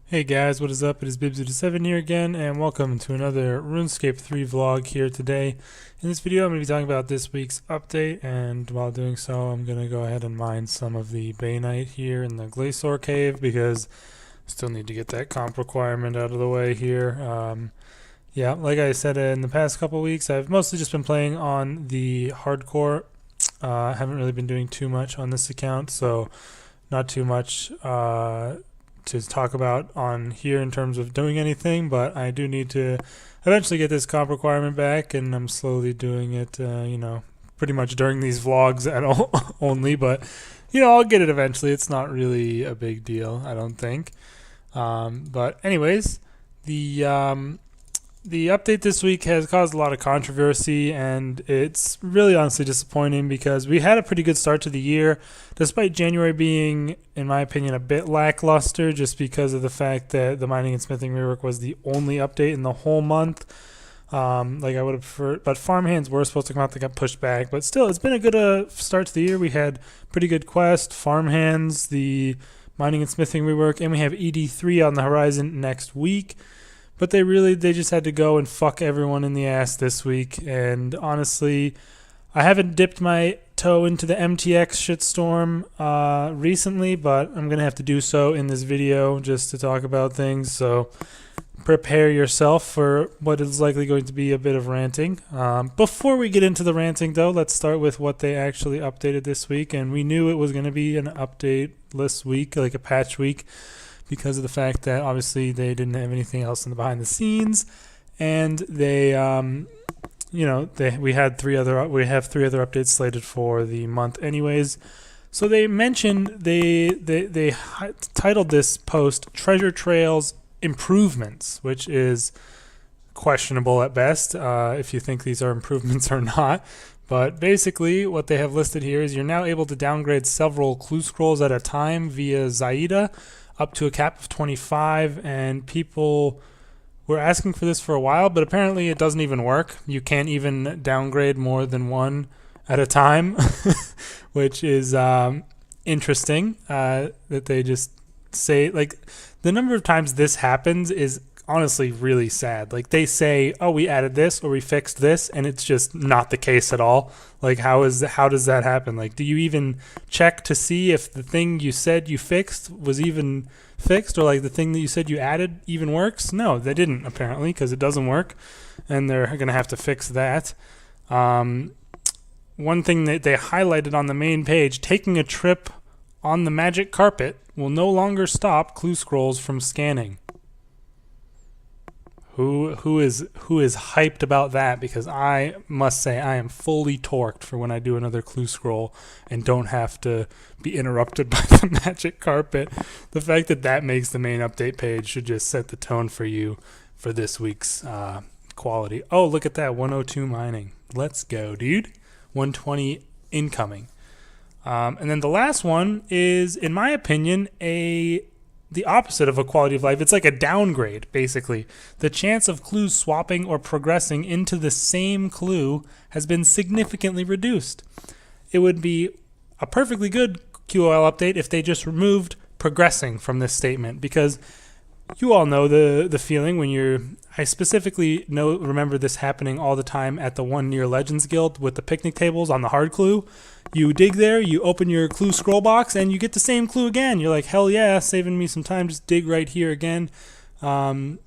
Hey guys, what is up? It is Bibs87 here again, and welcome to another RuneScape 3 vlog here today. In this video, I'm going to be talking about this week's update, and while doing so, I'm going to go ahead and mine some of the Bainite here in the Glacier Cave, because I still need to get that comp requirement out of the way here. Yeah, like I said in the past couple weeks, I've mostly just been playing on the hardcore. I haven't really been doing too much on this account, so not too much to talk about on here in terms of doing anything, but I do need to eventually get this comp requirement back, and I'm slowly doing it, pretty much during these vlogs at all only, but, I'll get it eventually. It's not really a big deal, I don't think. But anyways, the update this week has caused a lot of controversy, and it's really honestly disappointing because we had a pretty good start to the year, despite January being, in my opinion, a bit lackluster just because of the fact that the mining and smithing rework was the only update in the whole month. Like I would have preferred, but farmhands were supposed to come out, they got pushed back, but still, it's been a good start to the year. We had pretty good quest, farmhands, the mining and smithing rework, and we have ED3 on the horizon next week. But they just had to go and fuck everyone in the ass this week. And honestly, I haven't dipped my toe into the MTX shitstorm recently, but I'm going to have to do so in this video just to talk about things. So prepare yourself for what is likely going to be a bit of ranting. Before we get into the ranting, though, let's start with what they actually updated this week. And we knew it was going to be an update-less week, like a patch week, because of the fact that obviously they didn't have anything else in the behind the scenes, and they, we have 3 other updates slated for the month, anyways. So they mentioned they titled this post "Treasure Trails Improvements," which is questionable at best if you think these are improvements or not. But basically, what they have listed here is you're now able to downgrade several clue scrolls at a time via Zaida, up to a cap of 25, and people were asking for this for a while, but apparently it doesn't even work. You can't even downgrade more than one at a time, which is interesting that they just say, like, the number of times this happens is honestly really sad. Like, they say, oh, we added this or we fixed this, and it's just not the case at all. Like, how does that happen? Like, do you even check to see if the thing you said you fixed was even fixed, or like the thing that you said you added even works? No, they didn't, apparently, because it doesn't work, and they're going to have to fix that. One thing that they highlighted on the main page: taking a trip on the magic carpet will no longer stop clue scrolls from scanning. Who is hyped about that? Because I must say I am fully torqued for when I do another clue scroll and don't have to be interrupted by the magic carpet. The fact that makes the main update page should just set the tone for you for this week's quality. Oh, look at that, 102 mining. Let's go, dude. 120 incoming. And then the last one is, in my opinion, the opposite of a quality of life. It's like a downgrade, basically. The chance of clues swapping or progressing into the same clue has been significantly reduced. It would be a perfectly good QOL update if they just removed progressing from this statement, because you all know the feeling when I specifically remember this happening all the time at the one near Legends Guild with the picnic tables on the hard clue. You dig there, you open your clue scroll box, and you get the same clue again. You're like, hell yeah, saving me some time, just dig right here again. And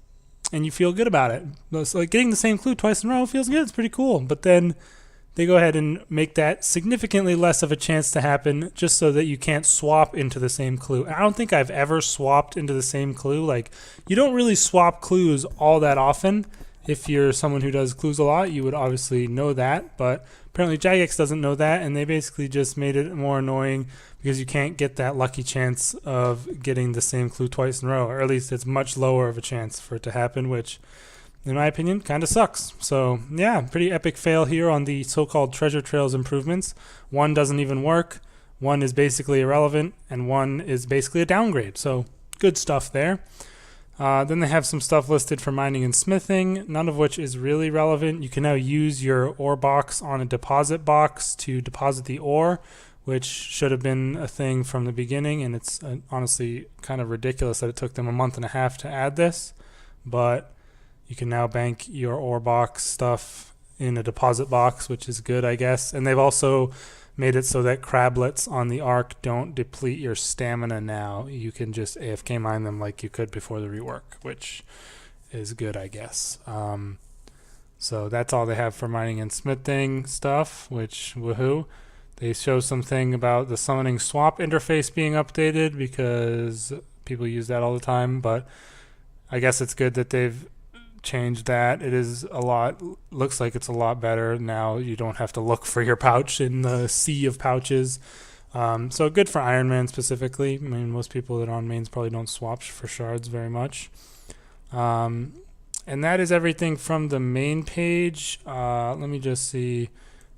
you feel good about it. So like getting the same clue twice in a row feels good, it's pretty cool. But then they go ahead and make that significantly less of a chance to happen, just so that you can't swap into the same clue. I don't think I've ever swapped into the same clue. Like, you don't really swap clues all that often. If you're someone who does clues a lot, you would obviously know that, but apparently Jagex doesn't know that, and they basically just made it more annoying because you can't get that lucky chance of getting the same clue twice in a row, or at least it's much lower of a chance for it to happen, which, in my opinion, kind of sucks. So yeah, pretty epic fail here on the so-called Treasure Trails improvements. One doesn't even work, one is basically irrelevant, and one is basically a downgrade. So good stuff there. Then they have some stuff listed for mining and smithing, none of which is really relevant. You can now use your ore box on a deposit box to deposit the ore, which should have been a thing from the beginning, and it's honestly kind of ridiculous that it took them a month and a half to add this. But you can now bank your ore box stuff in a deposit box, which is good, I guess. And they've also made it so that crablets on the Ark don't deplete your stamina now. You can just AFK mine them like you could before the rework, which is good, I guess. So that's all they have for mining and smithing stuff, which woohoo. They show something about the summoning swap interface being updated because people use that all the time, but I guess it's good that they've changed that. It is looks like it's a lot better now. You don't have to look for your pouch in the sea of pouches. So good for Iron Man specifically. I mean, most people that are on mains probably don't swap for shards very much. And that is everything from the main page. Let me just see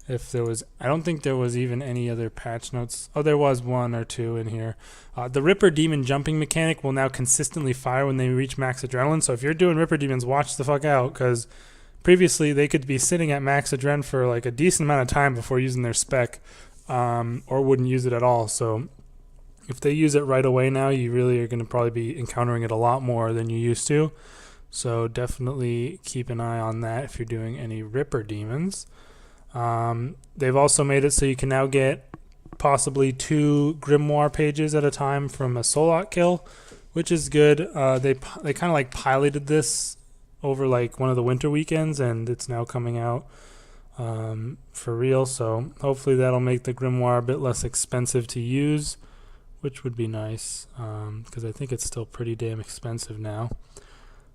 if there was, I don't think there was even any other patch notes. Oh, there was one or two in here. The Ripper Demon jumping mechanic will now consistently fire when they reach max adrenaline. So if you're doing Ripper Demons, watch the fuck out, because previously they could be sitting at max adrenaline for like a decent amount of time before using their spec, or wouldn't use it at all. So if they use it right away now, you really are going to probably be encountering it a lot more than you used to. So definitely keep an eye on that if you're doing any Ripper Demons. They've also made it so you can now get possibly 2 Grimoire pages at a time from a Solot kill, which is good. They kind of like piloted this over like one of the winter weekends, and it's now coming out for real. So hopefully that'll make the Grimoire a bit less expensive to use, which would be nice, because I think it's still pretty damn expensive now.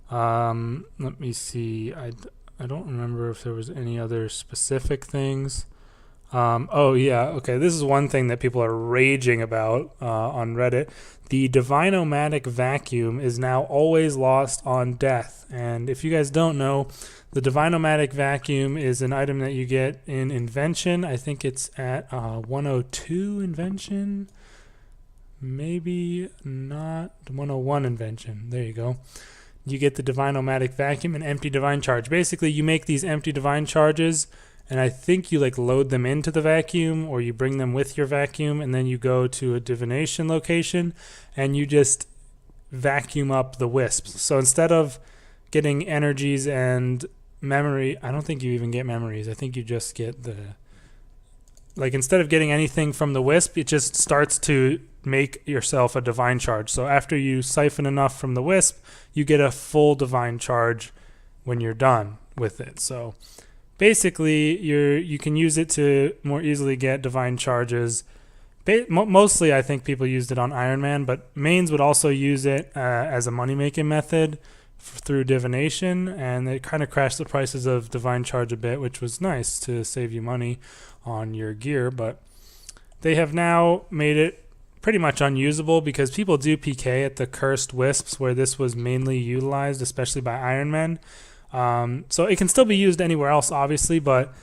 Let me see. I don't remember if there was any other specific things. Oh yeah, okay. This is one thing that people are raging about on Reddit. The Divine-O-Matic vacuum is now always lost on death. And if you guys don't know, the Divine-O-Matic vacuum is an item that you get in Invention. I think it's at 102 Invention. Maybe not 101 Invention. There you go. You get the Divine-O-Matic vacuum and empty divine charge. Basically, you make these empty divine charges, and I think you like load them into the vacuum, or you bring them with your vacuum, and then you go to a divination location and you just vacuum up the wisps. So instead of getting energies and memory, I don't think you even get memories. I think you just get the, like, instead of getting anything from the wisp, it just starts to make yourself a divine charge. So after you siphon enough from the wisp, you get a full divine charge when you're done with it. So basically you can use it to more easily get divine charges. Mostly I think people used it on Iron Man, but mains would also use it as a money making method through divination, and it kind of crashed the prices of divine charge a bit, which was nice to save you money on your gear. But they have now made it pretty much unusable because people do PK at the cursed wisps where this was mainly utilized, especially by Iron Men. So it can still be used anywhere else, obviously, but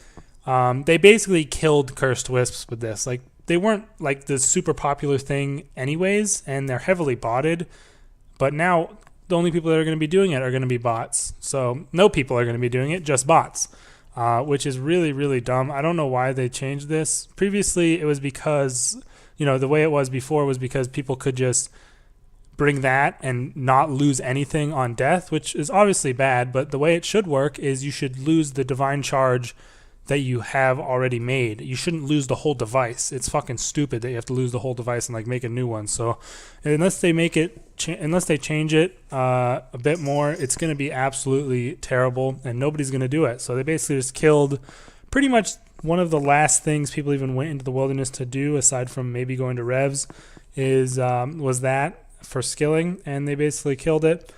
they basically killed cursed wisps with this. Like, they weren't like the super popular thing anyways, and they're heavily botted, but now the only people that are going to be doing it are going to be bots. So no people are going to be doing it, just bots, which is really, really dumb. I don't know why they changed this. Previously, it was because, the way it was before was because people could just bring that and not lose anything on death, which is obviously bad, but the way it should work is you should lose the divine charge that you have already made. You shouldn't lose the whole device. It's fucking stupid that you have to lose the whole device and like make a new one. So unless they make it, unless they change it a bit more, it's going to be absolutely terrible and nobody's going to do it. So they basically just killed pretty much one of the last things people even went into the wilderness to do, aside from maybe going to revs, was that for skilling, and they basically killed it.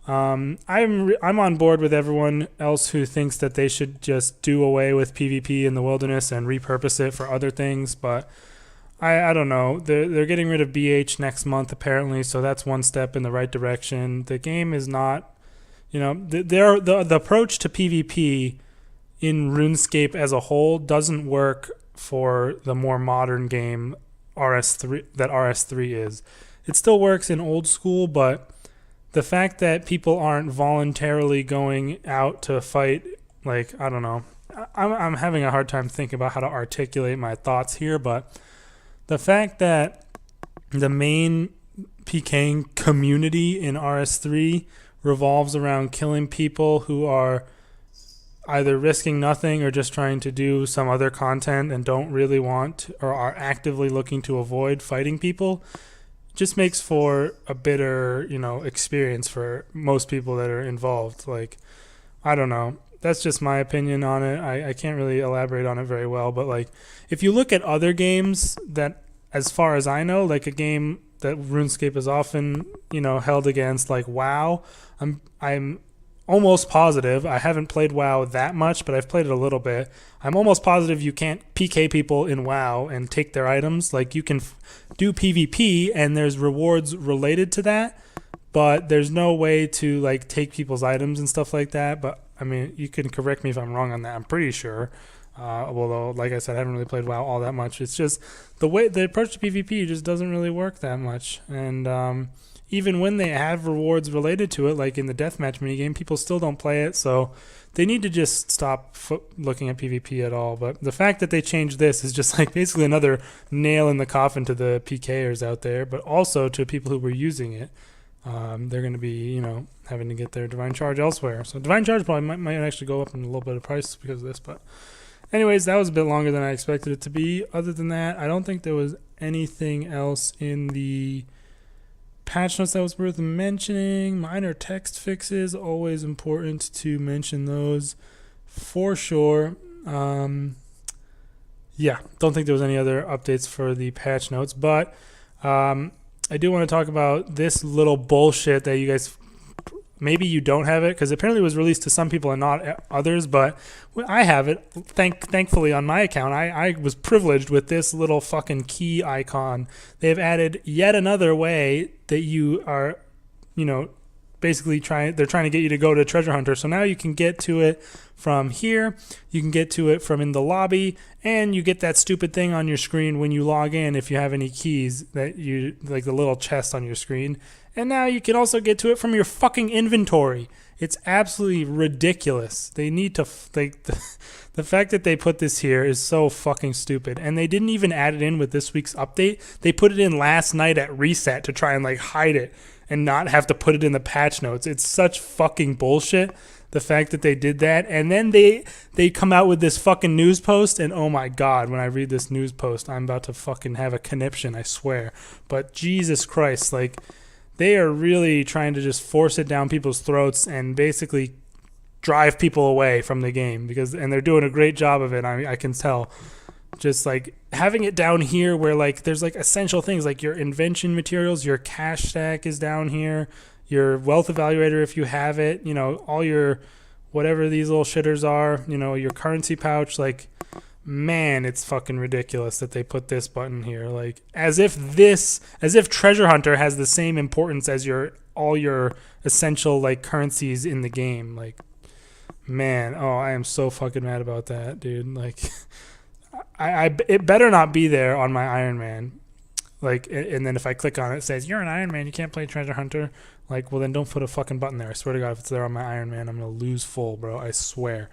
I'm on board with everyone else who thinks that they should just do away with PvP in the wilderness and repurpose it for other things, but I don't know. They're getting rid of BH next month apparently, so that's one step in the right direction. The game is not, the approach to PvP in RuneScape as a whole doesn't work for the more modern game RS3 that RS3 is. It still works in old school, but the fact that people aren't voluntarily going out to fight, like, I don't know. I'm having a hard time thinking about how to articulate my thoughts here, but the fact that the main PKing community in RS3 revolves around killing people who are either risking nothing or just trying to do some other content and don't really want or are actively looking to avoid fighting people just makes for a bitter, experience for most people that are involved. Like, I don't know. That's just my opinion on it. I can't really elaborate on it very well, but like, if you look at other games that, as far as I know, like a game that RuneScape is often, held against, like WoW, I'm almost positive. I haven't played WoW that much, but I've played it a little bit. I'm almost positive you can't PK people in WoW and take their items. Like, you can do PvP and there's rewards related to that, but there's no way to like take people's items and stuff like that. But I mean, you can correct me if I'm wrong on that. I'm pretty sure. Although, like I said, I haven't really played WoW all that much. It's just the approach to PvP just doesn't really work that much. And even when they have rewards related to it, like in the deathmatch minigame, people still don't play it. So they need to just stop looking at PvP at all. But the fact that they changed this is just like basically another nail in the coffin to the PKers out there, but also to people who were using it. They're going to be, having to get their Divine Charge elsewhere. So Divine Charge probably might actually go up in a little bit of price because of this. But anyways, that was a bit longer than I expected it to be. Other than that, I don't think there was anything else in the patch notes that was worth mentioning. Minor text fixes, always important to mention those for sure. Don't think there was any other updates for the patch notes, but I do want to talk about this little bullshit that you guys, maybe you don't have it because apparently it was released to some people and not others, but I have it. Thankfully on my account, I was privileged with this little fucking key icon. They've added yet another way that you are, basically they're trying to get you to go to Treasure Hunter. So now you can get to it from here, you can get to it from in the lobby, and you get that stupid thing on your screen when you log in if you have any keys, that you like the little chest on your screen. And now you can also get to it from your fucking inventory. It's absolutely ridiculous. They need to the fact that they put this here is so fucking stupid. And they didn't even add it in with this week's update. They put it in last night at reset to try and like hide it and not have to put it in the patch notes. It's such fucking bullshit, the fact that they did that. And then they come out with this fucking news post, and oh my god, when I read this news post, I'm about to fucking have a conniption, I swear. But Jesus Christ, like, they are really trying to just force it down people's throats and basically drive people away from the game, and they're doing a great job of it. I can tell. Just like having it down here where like there's like essential things like your invention materials, your cash stack is down here, your wealth evaluator if you have it, all your whatever these little shitters are, your currency pouch. Like, man, it's fucking ridiculous that they put this button here. Like, as if Treasure Hunter has the same importance as all your essential like currencies in the game. Like, man, I am so fucking mad about that, dude. Like, it better not be there on my Iron Man. Like, and then if I click on it, it says you're an Iron Man, you can't play Treasure Hunter. Like, well then don't put a fucking button there. I swear to God, if it's there on my Iron Man, I'm gonna lose full, bro. I swear.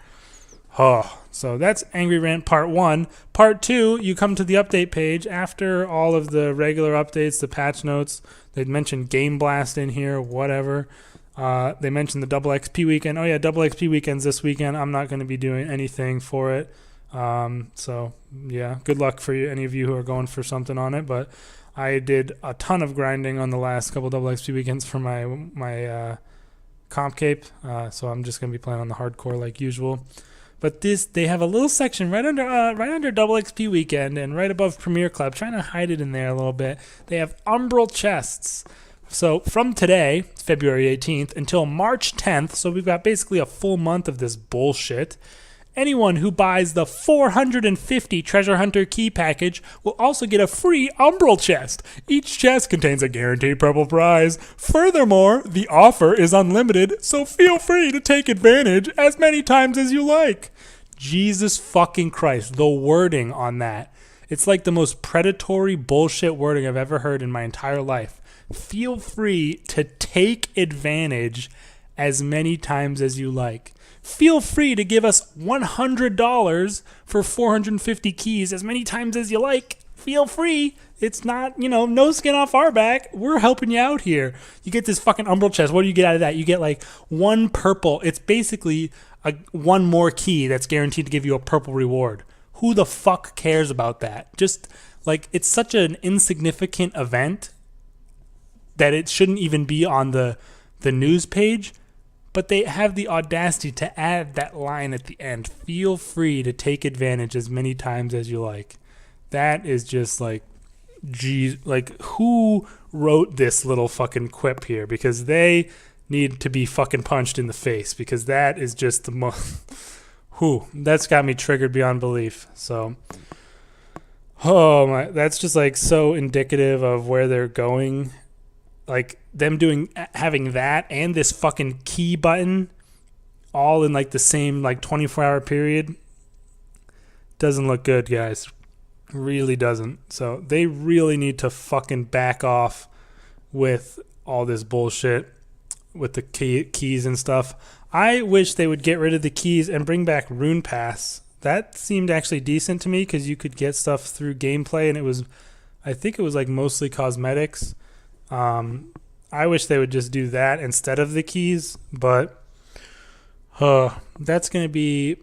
Oh, so that's Angry Rant Part 1. Part 2, you come to the update page after all of the regular updates, the patch notes. They mentioned Game Blast in here, whatever. They mentioned the Double XP weekend. Oh yeah, Double XP weekend's this weekend. I'm not going to be doing anything for it. So yeah, good luck for any of you who are going for something on it. But I did a ton of grinding on the last couple Double XP weekends for my comp cape. So I'm just going to be playing on the hardcore like usual. But they have a little section right under Double XP weekend and right above Premier Club, trying to hide it in there a little bit. They have Umbral chests. So from today, February 18th, until March 10th, so we've got basically a full month of this bullshit, anyone who buys the 450 Treasure Hunter key package will also get a free Umbral chest. Each chest contains a guaranteed purple prize. Furthermore, the offer is unlimited, so feel free to take advantage as many times as you like. Jesus fucking Christ, the wording on that. It's like the most predatory bullshit wording I've ever heard in my entire life. Feel free to take advantage as many times as you like. Feel free to give us $100 for 450 keys as many times as you like. feel free. It's not, no skin off our back. We're helping you out here. You get this fucking umbral chest. What do you get out of that? You get like one purple. It's basically one more key that's guaranteed to give you a purple reward. Who the fuck cares about that? Just like, it's such an insignificant event that it shouldn't even be on the news page. But they have the audacity to add that line at the end. Feel free to take advantage as many times as you like. That is just like, geez, like, who wrote this little fucking quip here? Because they need to be fucking punched in the face, because that is just the most that's got me triggered beyond belief. So oh my, that's just like so indicative of where they're going. Like them having that and this fucking key button all in like the same like 24-hour period doesn't look good, guys. Really doesn't. So they really need to fucking back off with all this bullshit with the keys and stuff. I wish they would get rid of the keys and bring back Rune Pass. That seemed actually decent to me because you could get stuff through gameplay, and I think it was like mostly cosmetics. I wish they would just do that instead of the keys, but that's going to be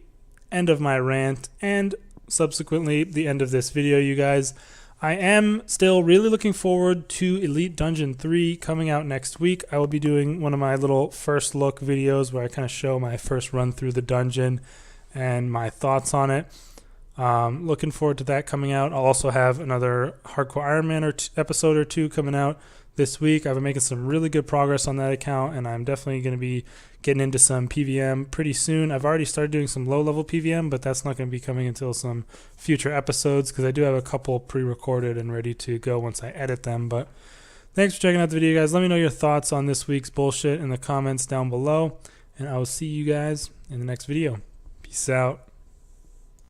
end of my rant and subsequently the end of this video, you guys. I am still really looking forward to Elite Dungeon 3 coming out next week. I will be doing one of my little first look videos where I kind of show my first run through the dungeon and my thoughts on it. Looking forward to that coming out. I'll also have another Hardcore Iron Man episode or two coming out this week. I've been making some really good progress on that account, and I'm definitely going to be getting into some PVM pretty soon. I've already started doing some low-level PVM, but that's not going to be coming until some future episodes because I do have a couple pre-recorded and ready to go once I edit them. But thanks for checking out the video, guys. Let me know your thoughts on this week's bullshit in the comments down below, and I will see you guys in the next video. Peace out.